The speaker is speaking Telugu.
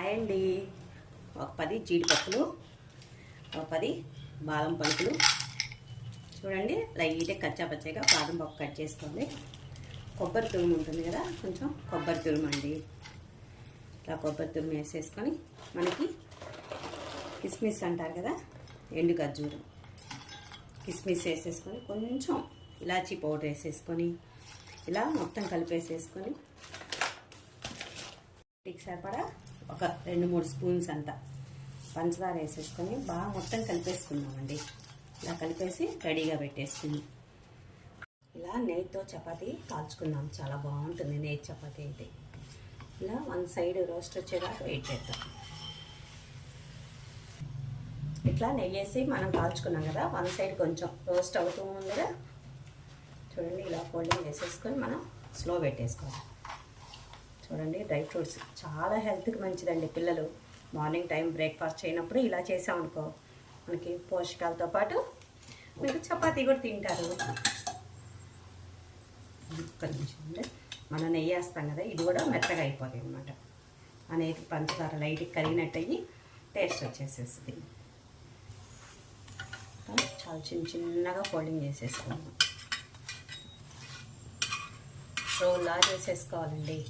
హాయ్ అండి. ఒక 10 జీడిపప్పులు, ఒక 10 బాదం పలుకులు. చూడండి, లైట్గా కచ్చాపచ్చగా బాదం పప్పు కట్ చేసుకోండి. కొబ్బరి తురుము ఉంటుంది కదా, కొంచెం కొబ్బరి తురుము అండి. ఇలా కొబ్బరి తురుము వేసేసుకొని, మనకి కిస్మిస్ అంటారు కదా, ఎండు ఖర్జూరం, కిస్మిస్ వేసేసుకొని, కొంచెం ఇలాచీ పౌడర్ వేసేసుకొని, ఇలా మొత్తం కలిపేసేసుకొని, సరిపడా ఒక 2-3 స్పూన్స్ అంతా పంచదార వేసేసుకొని బాగా మొత్తం కలిపేసుకుందామండి. ఇలా కలిపేసి రెడీగా పెట్టేసుకుందాం. ఇలా నెయ్యితో చపాతీ కాల్చుకుందాం, చాలా బాగుంటుంది నెయ్యి చపాతీ అయితే. ఇలా 1 సైడ్ రోస్ట్ వచ్చేదాకా వెయిట్ చేద్దాం. ఇట్లా నెయ్యి వేసి మనం కాల్చుకున్నాం కదా, 1 సైడ్ కొంచెం రోస్ట్ అవుతూ ఉందిగా. చూడండి, ఇలా ఫోల్డింగ్ వేసేసుకొని మనం స్లో పెట్టేసుకోవాలి. చూడండి, డ్రై ఫ్రూట్స్ చాలా హెల్త్కి మంచిదండి. పిల్లలు మార్నింగ్ టైం బ్రేక్ఫాస్ట్ చేయనప్పుడు ఇలా చేసామనుకో, మనకి పోషకాలతో పాటు మీకు చపాతీ కూడా తింటారు. ఒక్క నిమిషం అండి, మనం నెయ్యి వేస్తాం కదా, ఇది కూడా మెత్తగా అయిపోతుంది అనమాట. అనేది పంచదార లైట్గా కరిగినట్టు అయ్యి టేస్ట్ వచ్చేసేస్తుంది. చాలా చిన్నగా ఫోల్డింగ్ చేసేసుకున్నాం. రోల్లా చేసేసుకోవాలండి.